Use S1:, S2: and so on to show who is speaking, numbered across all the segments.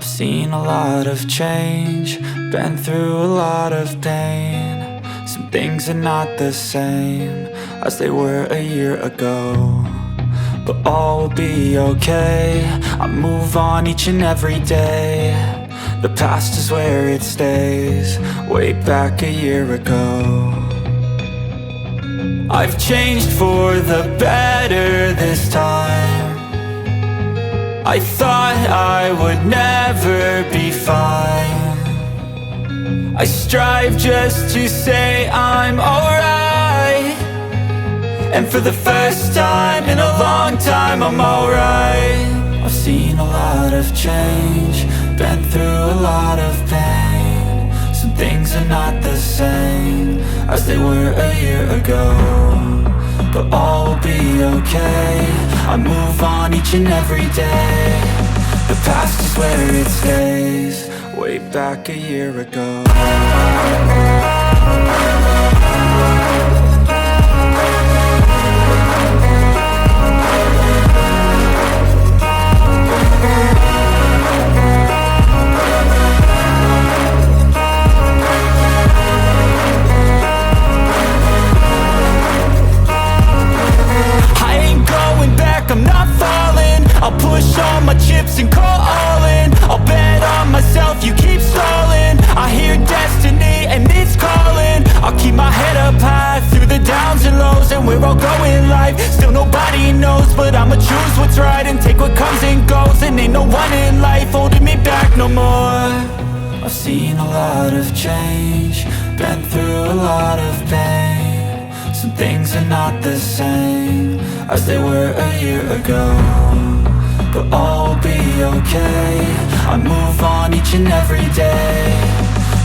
S1: I've seen a lot of change, been through a lot of pain. Some things are not the same as they were a year ago, but all will be okay. I move on each and every day. The past is where it stays, way back a year ago. I've changed for the better this time. I thought I would never be fine. I strive just to say I'm alright, and for the first time in a long time I'm alright. I've seen a lot of change, been through a lot of pain. Some things are not the same as they were a year ago, but all will be okay. I move on each and every day. The past is where it stays, way back a year ago. I'm not falling, I'll push all my chips and call all in. I'll bet on myself, you keep stalling. I hear destiny and it's calling. I'll keep my head up high through the downs and lows, and we're all going life. Still nobody knows, but I'ma choose what's right and take what comes and goes. And ain't no one in life holding me back no more. I've seen a lot of change, been through a lot of pain. Some things are not the same as they were a year ago, but all will be okay. I move on each and every day.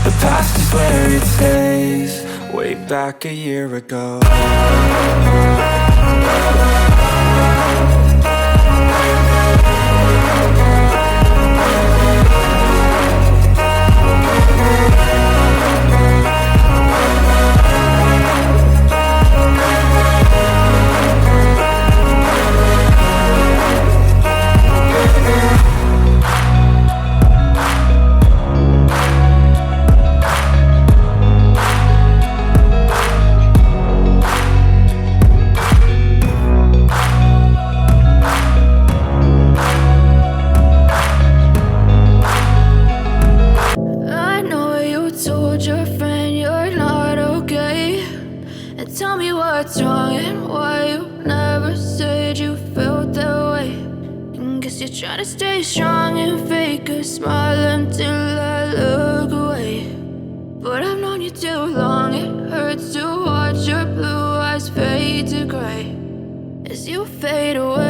S1: The past is where it stays, way back a year ago.
S2: What's wrong and why you never said you felt that way? And guess you're trying to stay strong and fake a smile until I look away. But I've known you too long, it hurts to watch your blue eyes fade to gray as you fade away.